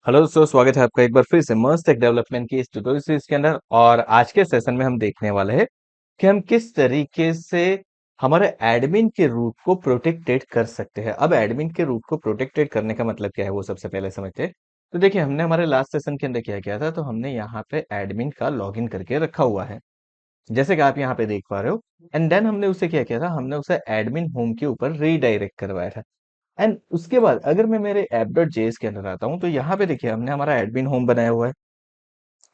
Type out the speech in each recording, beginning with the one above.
Hello दोस्तों, स्वागत है आपका एक बार फिर से मस्त टेक डेवलपमेंट की इस ट्यूटोरियल सीरीज के अंदर। और आज के सेशन में हम देखने वाले हैं कि हम किस तरीके से हमारे एडमिन के रूट को प्रोटेक्टेड कर सकते हैं। अब एडमिन के रूट को प्रोटेक्टेड करने का मतलब क्या है वो सबसे पहले समझते हैं। तो देखिए, हमने हमारे लास्ट सेशन के अंदर क्या किया था। तो हमने यहाँ पे एडमिन का लॉगिन करके रखा हुआ है, जैसे कि आप यहाँ पे देख पा रहे हो। एंड देन हमने उसे क्या किया था, हमने उसे एडमिन होम के ऊपर रीडायरेक्ट करवाया था। एंड उसके बाद अगर मैं मेरे app.js के अंदर आता हूँ, तो यहाँ पे देखिए हमने हमारा एडमिन होम बनाया हुआ है।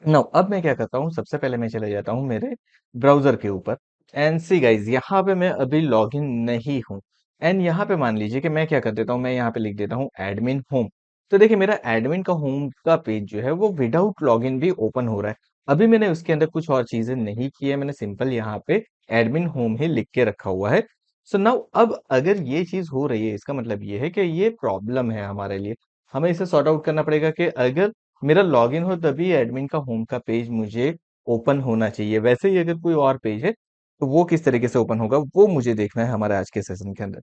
नाउ अब मैं क्या करता हूँ, सबसे पहले मैं चले जाता हूँ मेरे ब्राउजर के ऊपर। एंड सी गाइज, यहाँ पे मैं अभी लॉगिन नहीं हूँ। एंड यहाँ पे मान लीजिए कि मैं क्या कर देता हूँ, मैं यहाँ पे लिख देता हूँ एडमिन होम। तो देखिए, मेरा एडमिन का होम का पेज जो है वो विदाउट लॉगिन भी ओपन हो रहा है। अभी मैंने उसके अंदर कुछ और चीजें नहीं की है, मैंने सिंपल यहाँ पे एडमिन होम ही लिख के रखा हुआ है। सो नाउ अब अगर ये चीज हो रही है, इसका मतलब ये है कि ये प्रॉब्लम है हमारे लिए। हमें इसे सॉर्ट आउट करना पड़ेगा कि अगर मेरा लॉगिन हो तभी एडमिन का होम का पेज मुझे ओपन होना चाहिए। वैसे ही अगर कोई और पेज है तो वो किस तरीके से ओपन होगा वो मुझे देखना है हमारे आज के सेशन के अंदर।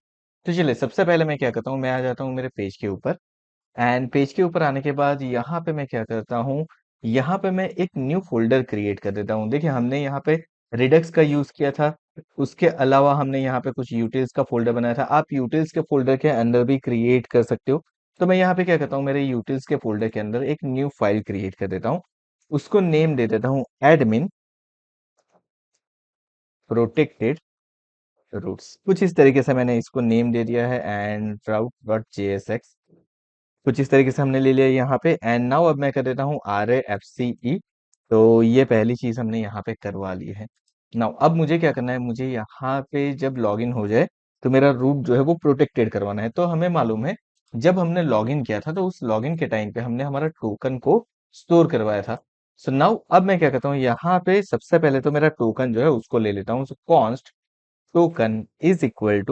तो चलिए, सबसे पहले मैं क्या करता हूँ, मैं आ जाता हूँ मेरे पेज के ऊपर। एंड पेज के ऊपर आने के बाद यहाँ पे मैं क्या करता हूँ, यहाँ पे मैं एक न्यू फोल्डर क्रिएट कर देता हूँ। देखिए, हमने यहाँ पे रिडक्स का यूज किया था। उसके अलावा हमने यहाँ पे कुछ यूटिल्स का फोल्डर बनाया था। आप यूटिल्स के फोल्डर के अंदर भी क्रिएट कर सकते हो। तो मैं यहाँ पे क्या करता हूँ, मेरे यूटिल्स के फोल्डर के अंदर एक न्यू फाइल क्रिएट कर देता हूँ। उसको नेम दे देता हूँ एडमिन प्रोटेक्टेड रूट्स। कुछ इस तरीके से मैंने इसको नेम दे दिया है। एंड राउट डॉट जेएसएक्स कुछ इस तरीके से हमने ले लिया यहाँ पे। एंड नाउ अब मैं कर देता हूँ RAFCE। तो ये पहली चीज हमने यहाँ पे करवा ली है। नाउ अब मुझे क्या करना है, मुझे यहाँ पे जब लॉगिन हो जाए तो मेरा रूट जो है वो प्रोटेक्टेड करवाना है। तो हमें मालूम है, जब हमने लॉगिन किया था तो उस लॉगिन के टाइम पे हमने हमारा टोकन को स्टोर करवाया था। सो नाउ अब मैं क्या करता हूँ, यहाँ पे सबसे पहले तो मेरा टोकन जो है उसको ले लेता हूँ। Const token is equal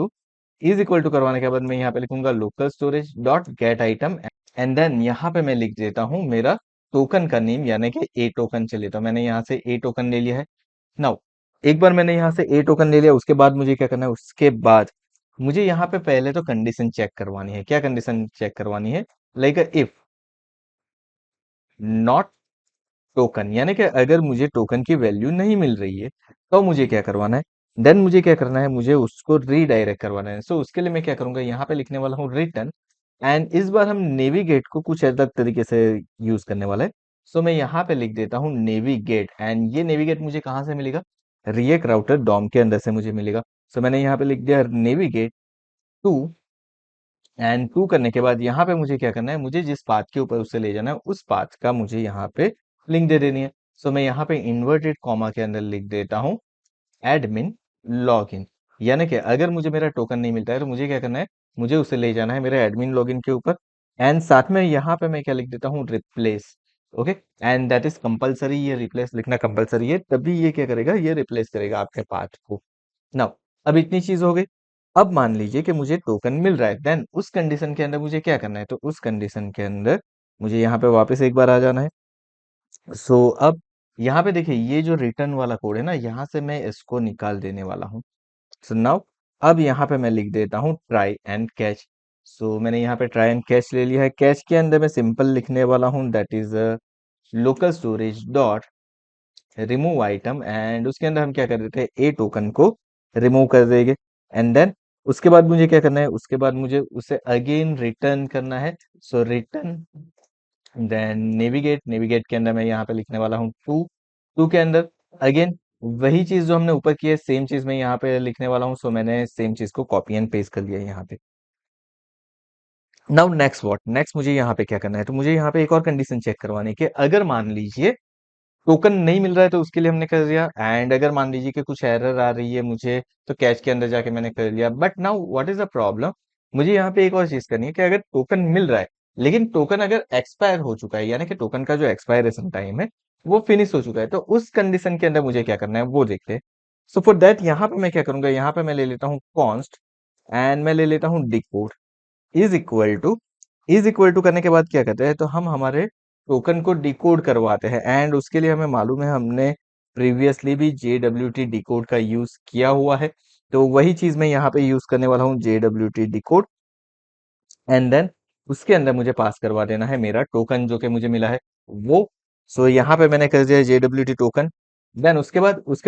to करवाने के बाद मैं यहाँ पे लिखूंगा local storage dot get item. And then यहाँ पे मैं लिख देता हूँ मेरा टोकन का नेम, यानी कि ए टोकन चलिए। तो मैंने यहाँ से ए टोकन ले लिया है। नाउ एक बार मैंने यहाँ से ए टोकन ले लिया, उसके बाद मुझे क्या करना है, उसके बाद मुझे यहाँ पे पहले तो कंडीशन चेक करवानी है। क्या कंडीशन चेक करवानी है, लाइक इफ नॉट टोकन, यानी कि अगर मुझे टोकन की वैल्यू नहीं मिल रही है तो मुझे क्या करवाना है, देन मुझे क्या करना है, मुझे उसको रीडायरेक्ट करवाना है। सो उसके लिए मैं क्या करूंगा, यहाँ पे लिखने वाला हूँ रिटर्न। एंड इस बार हम नेविगेट को कुछ अलग तरीके से यूज करने वाला है। सो मैं यहाँ पे लिख देता हूँ नेविगेट। एंड ये नेविगेट मुझे कहाँ से मिलेगा, रिएक्ट राउटर डॉम के अंदर से मुझे मिलेगा। सो मैंने यहाँ पे लिख दिया नेविगेट टू। एंड टू करने के बाद यहाँ पे मुझे क्या करना है, मुझे जिस पाथ के ऊपर उससे ले जाना है उस पाथ का मुझे यहाँ पे लिंक दे देनी है। सो मैं यहाँ पे इन्वर्टेड कॉमा के अंदर लिख देता हूँ एडमिन लॉगिन। यानी कि अगर मुझे मेरा टोकन नहीं मिलता है तो मुझे क्या करना है, मुझे उसे ले जाना है मेरे एडमिन लॉगिन के ऊपर। एंड साथ में यहाँ पे मैं क्या लिख देता हूँ, replace. Okay, and that is compulsory. ये रिप्लेस लिखना कंपलसरी है, तभी ये क्या करेगा, ये रिप्लेस करेगा आपके पाथ को। नाउ अब इतनी चीज हो गई। अब मान लीजिए कि मुझे टोकन मिल रहा है, देन उस कंडीशन के अंदर मुझे क्या करना है, तो उस कंडीशन के अंदर मुझे यहाँ पे वापस एक बार आ जाना है। सो अब यहाँ पे देखिए, ये जो रिटर्न वाला कोड है ना, यहाँ से मैं इसको निकाल देने वाला हूँ। सो नाउ अब यहाँ पे मैं लिख देता हूँ ट्राई एंड कैच। सो मैंने यहाँ पे ट्राई एंड कैच ले लिया है। कैच के अंदर मैं सिंपल लिखने वाला हूँ, that is local storage dot remove item. And उसके अंदर हम क्या कर देते हैं, ए टोकन को रिमूव कर देंगे। एंड देन उसके बाद मुझे क्या करना है, उसके बाद मुझे उसे अगेन रिटर्न करना है। सो रिटर्न देन नेविगेट के अंदर मैं यहाँ पे लिखने वाला हूँ टू। टू के अंदर अगेन वही चीज जो हमने ऊपर की है, सेम चीज मैं यहाँ पे लिखने वाला हूँ। सो मैंने सेम चीज को कॉपी एंड पेस्ट कर लिया है यहाँ पे। नाउ नेक्स्ट व्हाट, नेक्स्ट मुझे यहाँ पे क्या करना है, तो मुझे यहाँ पे एक और कंडीशन चेक करवानी है कि अगर मान लीजिए टोकन नहीं मिल रहा है, तो उसके लिए हमने कर दिया। एंड अगर मान लीजिए कि कुछ एरर आ रही है मुझे, तो कैच के अंदर जाके मैंने कर लिया। But now what is the problem, मुझे यहाँ पे एक और चीज करनी है कि अगर टोकन मिल रहा है लेकिन टोकन अगर एक्सपायर हो चुका है, यानी कि टोकन का जो एक्सपायरेशन टाइम है वो फिनिश हो चुका है, तो उस कंडीशन के अंदर मुझे क्या करना है वो देखते हैं। सो फॉर दैट यहाँ पे मैं क्या करूंगा, यहाँ पे मैं ले लेता हूँ कॉन्स्ट। एंड मैं ले लेता हूँ decode is equal to. Is equal to करने के बाद क्या कहते हैं, तो हम हमारे टोकन को डिकोड करवाते हैं। एंड उसके लिए हमें मालूम है, हमने प्रीवियसली भी JWT डिकोड का यूज किया हुआ है। तो वही चीज मैं यहाँ पे यूज करने वाला हूँ, JWT डिकोड। एंड देन उसके अंदर मुझे पास करवा देना है मेरा टोकन जो कि मुझे मिला है वो। सो यहाँ पे मैंने कर दिया JWT टोकन। देन उसके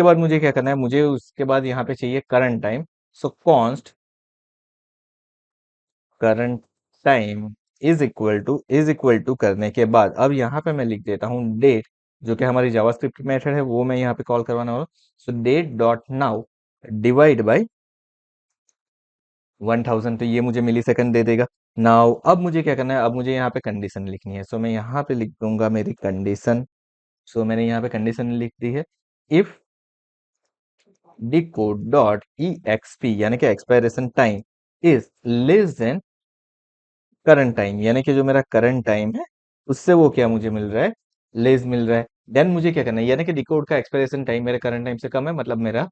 बाद मुझे क्या करना है, मुझे उसके बाद यहाँ पे चाहिए current time. So const current time is equal to करने के बाद अब यहाँ पे मैं लिख देता हूँ डेट, जो कि हमारी जावास्क्रिप्ट मेथड है वो मैं यहाँ पे कॉल करवाने वाला हूँ। So that dot now divide by 1000, तो ये मुझे मिली सेकंड दे देगा। नाउ अब मुझे क्या करना है, अब मुझे यहाँ पे कंडीशन लिखनी है। सो मैं यहाँ पे लिख दूंगा मेरी कंडीशन। सो मैंने यहाँ पे कंडीशन लिख दी है। इफ decode डॉट exp यानी कि expiration time is less than current time, यानी कि जो मेरा करंट टाइम है उससे वो क्या मुझे मिल रहा है, लेस मिल रहा है। देन मुझे क्या करना है, यानी कि डिकोड का एक्सपायरेशन टाइम मेरे करंट टाइम से कम है, मतलब मेरा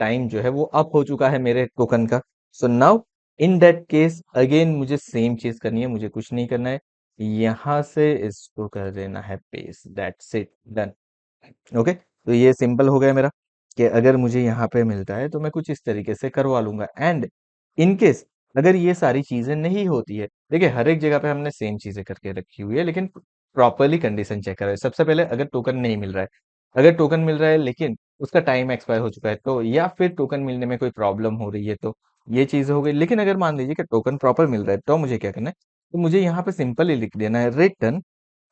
टाइम जो है वो अप हो चुका है मेरे टोकन का। So now in that case again मुझे सेम चीज करनी है, मुझे कुछ नहीं करना है, यहां से इसको कर देना है paste, that's it, done. Okay, तो ये सिंपल हो गया मेरा कि अगर मुझे यहाँ पे मिलता है तो मैं कुछ इस तरीके से करवा लूंगा। एंड इन केस अगर ये सारी चीजें नहीं होती है, देखिए हर एक जगह पे हमने सेम चीजें करके रखी हुई है, लेकिन प्रॉपरली कंडीशन चेक करें। सबसे पहले अगर टोकन नहीं मिल रहा है, अगर टोकन मिल रहा है लेकिन उसका टाइम एक्सपायर हो चुका है तो, या फिर टोकन मिलने में कोई प्रॉब्लम हो रही है तो ये चीज हो गई। लेकिन अगर मान लीजिए कि टोकन प्रॉपर मिल रहा है तो मुझे क्या करना है, तो मुझे यहाँ पे सिंपल ही लिख देना है रिटर्न।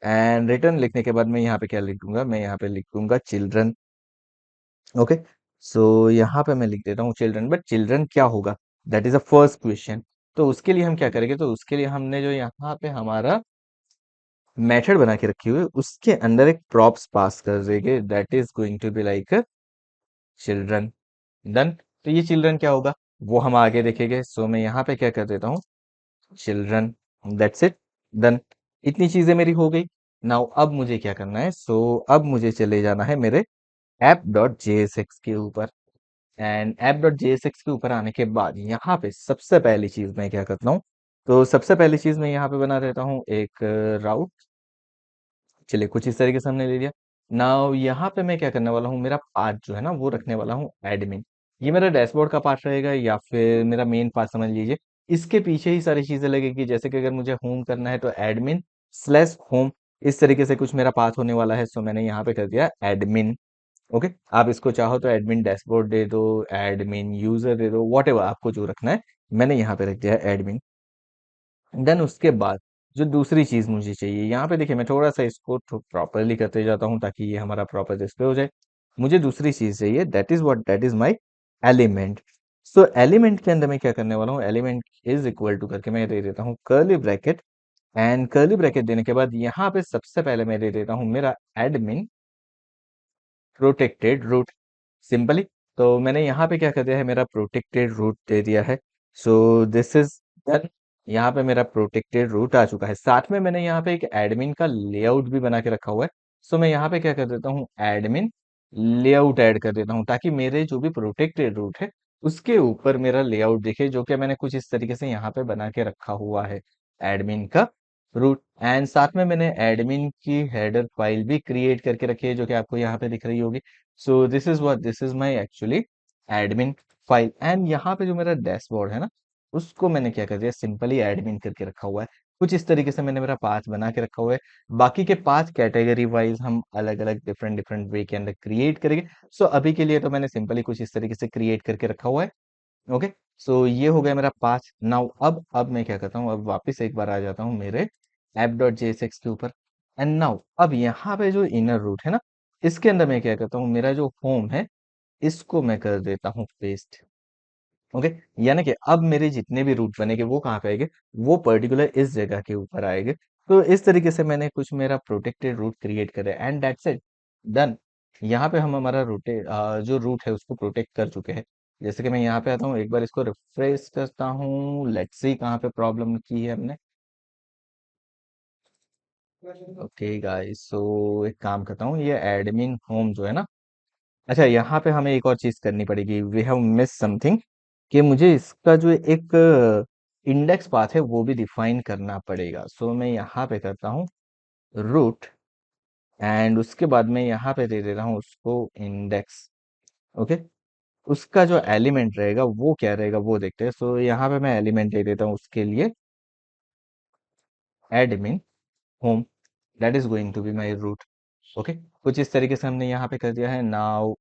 एंड रिटर्न लिखने के बाद मैं यहाँ पे क्या लिख दूंगा, मैं यहाँ पे लिख दूंगा चिल्ड्रन। ओके, सो यहाँ पे मैं लिख देता हूँ चिल्ड्रन, बट चिल्ड्रन क्या होगा, that is a first question. तो उसके लिए हम क्या करेंगे, तो उसके लिए हमने जो यहाँ पे हमारा मेथड बना के रखी हुई है उसके अंदर एक प्रॉप्स पास कर देंगे, that is going to be like children. Done. तो ये चिल्ड्रन क्या होगा वो हम आगे देखेंगे। सो मैं यहाँ पे क्या कर देता हूँ, चिल्ड्रन, दैट्स इट, डन। इतनी चीजें मेरी हो गई। नाउ अब मुझे क्या करना है, सो अब मुझे चले जाना है मेरे app.jsx के ऊपर। एंड app.jsx के ऊपर आने के बाद यहाँ पे सबसे पहली चीज मैं क्या करता हूँ, तो सबसे पहली चीज मैं यहाँ पे बना देता हूँ एक राउट। चलिए कुछ इस तरीके से हमने ले लिया। नाउ यहाँ पे मैं क्या करने वाला हूँ, मेरा पार्ट जो है ना वो रखने वाला हूँ एडमिन। ये मेरा डैशबोर्ड का पार्ट रहेगा या फिर मेरा मेन पार्ट समझ लीजिए। इसके पीछे ही सारी चीजें लगेगी, जैसे कि अगर मुझे होम करना है तो एडमिन स्लैश होम, इस तरीके से कुछ मेरा पाथ होने वाला है। सो मैंने यहाँ पे कर दिया एडमिन। ओके, आप इसको चाहो तो एडमिन डैशबोर्ड दे दो, एडमिन यूजर दे दो, वॉट एवर आपको जो रखना है। मैंने यहाँ पे रख दिया एडमिन। देन उसके बाद जो दूसरी चीज मुझे चाहिए, यहाँ पे देखिए मैं थोड़ा सा इसको प्रॉपरली करते जाता हूँ ताकि ये हमारा प्रॉपर डिस्प्ले हो जाए। मुझे दूसरी चीज चाहिए, that is my element. So element के अंदर मैं क्या करने वाला हूँ, एलिमेंट इज इक्वल टू करके मैं दे देता हूँ curly bracket. And curly bracket देने के बाद यहाँ पे सबसे पहले मैं दे देता हूँ मेरा एडमिन प्रोटेक्टेड रूट, सिंपली। तो मैंने यहाँ पे क्या कर दिया है, मेरा प्रोटेक्टेड रूट दे दिया है। So this is done. यहाँ पे मेरा प्रोटेक्टेड रूट आ चुका है। साथ में मैंने यहाँ पे एक एडमिन का लेआउट भी बना के रखा हुआ है। सो मैं यहाँ पे क्या कर देता हूँ, एडमिन लेआउट ऐड कर देता हूँ ताकि मेरे जो भी प्रोटेक्टेड रूट है उसके ऊपर मेरा लेआउट दिखे, जो कि मैंने कुछ इस तरीके से यहाँ पे बना के रखा हुआ है एडमिन का रूट। एंड साथ में मैंने एडमिन की हेडर फाइल भी क्रिएट करके रखी है, जो कि आपको यहाँ पे दिख रही होगी। So this is my actually admin file. And यहाँ पे जो मेरा डैशबोर्ड है ना उसको मैंने क्या कर दिया, सिंपली एडमिन करके रखा हुआ है। कुछ इस तरीके से मैंने मेरा पाथ बना के रखा हुआ है। बाकी के पाथ कैटेगरी वाइज हम अलग अलग डिफरेंट डिफरेंट वे के अंदर क्रिएट करेंगे। सो अभी के लिए तो मैंने सिंपली कुछ इस तरीके से क्रिएट करके रखा हुआ है। ओके, सो ये हो गया मेरा पाथ। नाउ अब मैं क्या करता हूँ, अब वापस एक बार आ जाता हूँ मेरे app.jsx के ऊपर। एंड नाउ अब यहाँ पे जो इनर रूट है ना, इसके अंदर मैं क्या करता हूँ, मेरा जो होम है इसको मैं कर देता हूँ पेस्ट। ओके, यानी कि अब मेरे जितने भी रूट बनेंगे वो कहाँ पे आएंगे, वो पर्टिकुलर इस जगह के ऊपर आएंगे। तो इस तरीके से मैंने कुछ मेरा प्रोटेक्टेड रूट क्रिएट करे एंड दैट्स इट, डन। यहाँ पे हम हमारा जो रूट है उसको प्रोटेक्ट कर चुके हैं। जैसे कि मैं यहाँ पे आता हूँ, एक बार इसको रिफ्रेश करता हूँ, लेट्स सी कहाँ पे प्रॉब्लम की है हमने। ओके गाइस, सो एक काम करता हूँ, ये एडमिन होम जो है ना, अच्छा यहाँ पे हमें एक और चीज करनी पड़ेगी, वी हैव मिस समथिंग, कि मुझे इसका जो एक इंडेक्स पाथ है वो भी डिफाइन करना पड़ेगा। सो मैं यहाँ पे करता हूँ रूट। एंड उसके बाद मैं यहाँ पे दे देता हूँ उसको इंडेक्स। ओके, उसका जो एलिमेंट रहेगा वो क्या रहेगा वो देखते हैं। सो यहाँ पे मैं एलिमेंट दे देता हूँ उसके लिए admin home, that is going to be my route. Okay, कुछ इस तरीके से हमने यहाँ पे कर दिया है। नाउ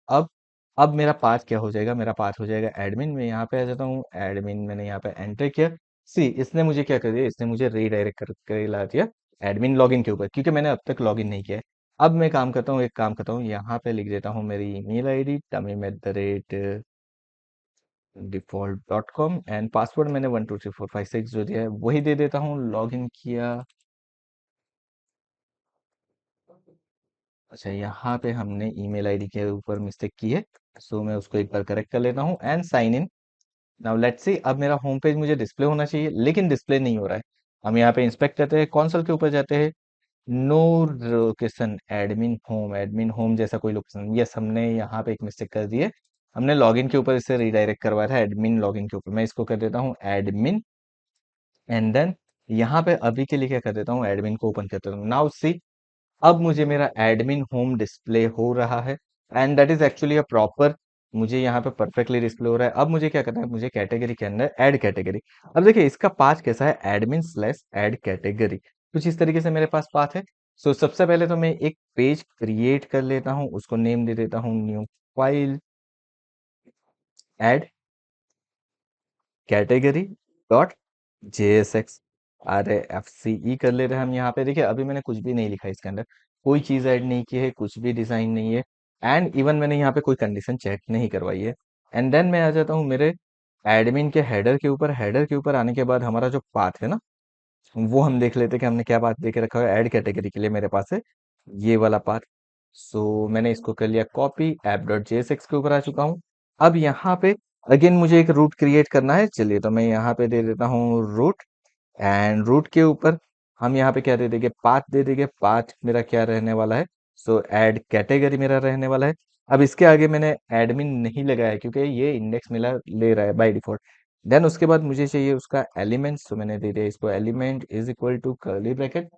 अब मेरा पाथ क्या हो जाएगा, मेरा पाथ हो जाएगा एडमिन। मैं यहाँ पे आ जाता हूँ, एडमिन मैंने यहाँ पे एंटर किया। सी इसने मुझे क्या कर दिया, इसने मुझे रीडायरेक्ट कर ला दिया एडमिन लॉगिन के ऊपर, क्योंकि मैंने अब तक लॉगिन नहीं किया है। अब मैं काम करता हूँ, एक काम करता हूँ, यहाँ पे लिख देता हूँ मेरी email ID tamim@default.com and password मैंने 123456 जो दिया है वही दे देता हूँ। लॉगिन किया। अच्छा, यहाँ पे हमने ईमेल आईडी के ऊपर मिस्टेक की है, सो मैं उसको एक बार करेक्ट कर लेता हूँ and sign in. Now let's see, अब मेरा होम पेज मुझे डिस्प्ले होना चाहिए, लेकिन डिस्प्ले नहीं हो रहा है। हम यहाँ पे इंस्पेक्ट करते हैं, कंसोल के ऊपर जाते हैं, नो लोकेशन एडमिन होम जैसा कोई लोकेशन। यस, हमने यहाँ पे एक मिस्टेक कर दी है। हमने लॉगिन के ऊपर इसे रीडायरेक्ट करवाया था एडमिन लॉगिन के ऊपर। मैं इसको कर देता हूँ एडमिन एंड देन यहाँ पे अभी के लिए क्या कर देता हूँ, एडमिन को ओपन कर देता हूँ। नाउ सी, अब मुझे मेरा एडमिन होम डिस्प्ले हो रहा है and that is actually a proper, मुझे यहाँ पे परफेक्टली डिस्प्ले हो रहा है। अब मुझे क्या करना है, मुझे कैटेगरी के अंदर ऐड कैटेगरी। अब देखिए इसका पाथ कैसा है, एडमिन स्लैश ऐड कैटेगरी, कुछ इस तरीके से मेरे पास पाथ है। सो सबसे पहले तो मैं एक पेज क्रिएट कर लेता हूँ, उसको नेम दे देता हूँ new file add category dot JSX। अरे FCE कर ले रहे हैं हम यहाँ पे। देखिए अभी मैंने कुछ भी नहीं लिखा है इसके अंदर, कोई चीज ऐड नहीं की है, कुछ भी डिजाइन नहीं है एंड इवन मैंने यहाँ पे कोई कंडीशन चेक नहीं करवाई है। एंड देन मैं आ जाता हूँ मेरे एडमिन के हेडर के ऊपर। हेडर के ऊपर आने के बाद हमारा जो पाथ है ना, वो हम देख लेते हैं कि हमने क्या पाथ दे के रखा है। ऐड कैटेगरी के लिए मेरे पास है ये वाला पाथ। सो मैंने इसको कर लिया कॉपी, app.jsx के ऊपर आ चुका हूँ। अब यहाँ पे अगेन मुझे एक रूट क्रिएट करना है। चलिए तो मैं यहाँ पे दे देता हूँ रूट एंड रूट के ऊपर हम यहाँ पे क्या दे देंगे, पाथ दे देंगे। पाथ मेरा क्या रहने वाला है, सो ऐड कैटेगरी मेरा रहने वाला है। अब इसके आगे मैंने एडमिन नहीं लगाया क्योंकि ये इंडेक्स मिला ले रहा है बाय डिफॉल्ट। देन उसके बाद मुझे चाहिए उसका एलिमेंट, सो मैंने दे दिया इसको element is equal to curly bracket.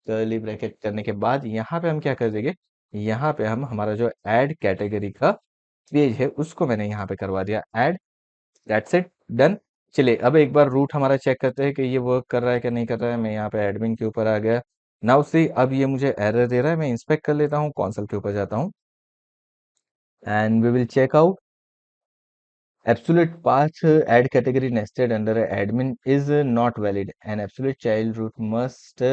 Curly bracket करने के बाद यहाँ पे हम क्या कर देंगे, यहाँ पे हम हमारा जो ऐड कैटेगरी का पेज है उसको मैंने यहाँ पे करवा दिया ऐड। That's it, done. चलिए अब एक बार रूट हमारा चेक करते हैं कि ये वर्क कर रहा है कि नहीं कर रहा है। मैं यहाँ पे एडमिन के ऊपर आ गया। नाउ सी, अब ये मुझे एरर दे रहा है। मैं इंस्पेक्ट कर लेता हूँ, कंसोल के ऊपर जाता हूँ and we will check out absolute path add category nested under admin is not valid and absolute child root must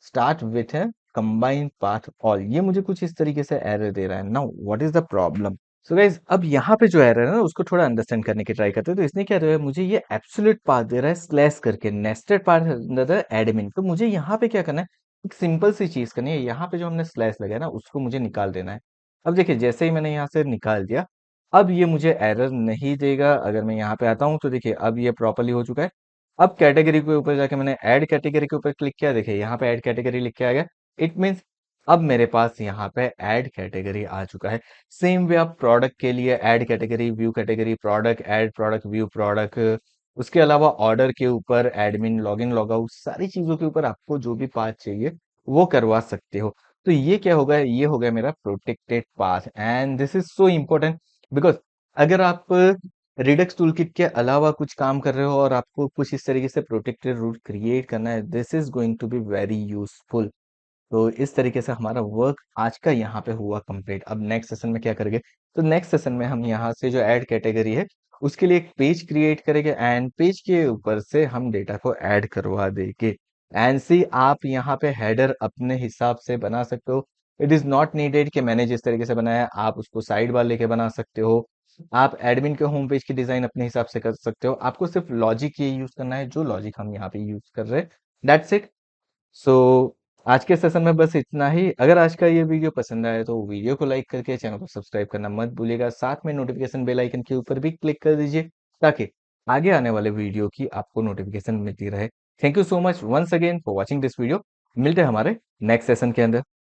start with है कंबाइन पाथ ऑल। ये मुझे कुछ इस तरीके से एरर दे रहा है। Now what is the problem. So guys अब यहाँ पे जो एरर है ना उसको थोड़ा अंडरस्टैंड करने की ट्राई करते हैं। तो इसने क्या दिया है, मुझे ये एब्सोल्यूट पाथ दे रहा है स्लैश करके, नेस्टेड पाथ अंदर द एडमिन। तो मुझे यहाँ पे क्या करना है, एक सिंपल सी चीज करनी है। यहाँ पे जो हमने स्लैश लगाया ना उसको मुझे निकाल देना है। अब देखिए जैसे ही मैंने यहाँ से निकाल दिया, अब ये मुझे एरर नहीं देगा। अगर मैं यहाँ पे आता हूँ तो देखिए अब ये प्रॉपरली हो चुका है। अब कैटेगरी के ऊपर जाके मैंने ऐड कैटेगरी के ऊपर क्लिक किया, देखिए यहाँ पे ऐड कैटेगरी लिख के आ गया। इट मीन्स अब मेरे पास यहाँ पे ऐड कैटेगरी आ चुका है। सेम वे आप प्रोडक्ट के लिए add category, view category, product, add product, view product, उसके अलावा ऑर्डर के ऊपर एडमिन, लॉगिन, लॉगआउट, सारी चीजों के ऊपर आपको जो भी पाथ चाहिए वो करवा सकते हो। तो ये क्या होगा, ये हो गया मेरा protected path and this is so important because अगर आप रिडक्स टूलकिट के अलावा कुछ काम कर रहे हो और आपको कुछ इस तरीके से प्रोटेक्टेड रूट क्रिएट करना है, this is going to be very useful. तो इस तरीके से हमारा वर्क आज का यहाँ पे हुआ कंप्लीट। अब नेक्स्ट सेशन में क्या करेंगे, तो नेक्स्ट सेशन में हम यहाँ से जो ऐड कैटेगरी है उसके लिए एक पेज क्रिएट करेंगे एंड पेज के ऊपर से हम डेटा को ऐड करवा देंगे। एंड सी आप यहाँ पे हेडर अपने हिसाब से बना सकते हो। इट इज नॉट नीडेड कि मैंने जिस तरीके से बनाया आप उसको साइड बार लेके बना सकते हो। आप एडमिन के होम पेज की डिजाइन अपने हिसाब से कर सकते हो। आपको सिर्फ लॉजिक ये यूज करना है जो लॉजिक हम यहाँ पे यूज कर रहे हैं। That's it. सो आज के सेशन में बस इतना ही। अगर आज का ये वीडियो पसंद आया तो वीडियो को लाइक करके चैनल को सब्सक्राइब करना मत भूलिएगा। साथ में नोटिफिकेशन बेल आइकन के ऊपर भी क्लिक कर दीजिए ताकि आगे आने वाले वीडियो की आपको नोटिफिकेशन मिलती रहे। Thank you so much once again for watching this video. मिलते हैं हमारे नेक्स्ट सेशन के अंदर।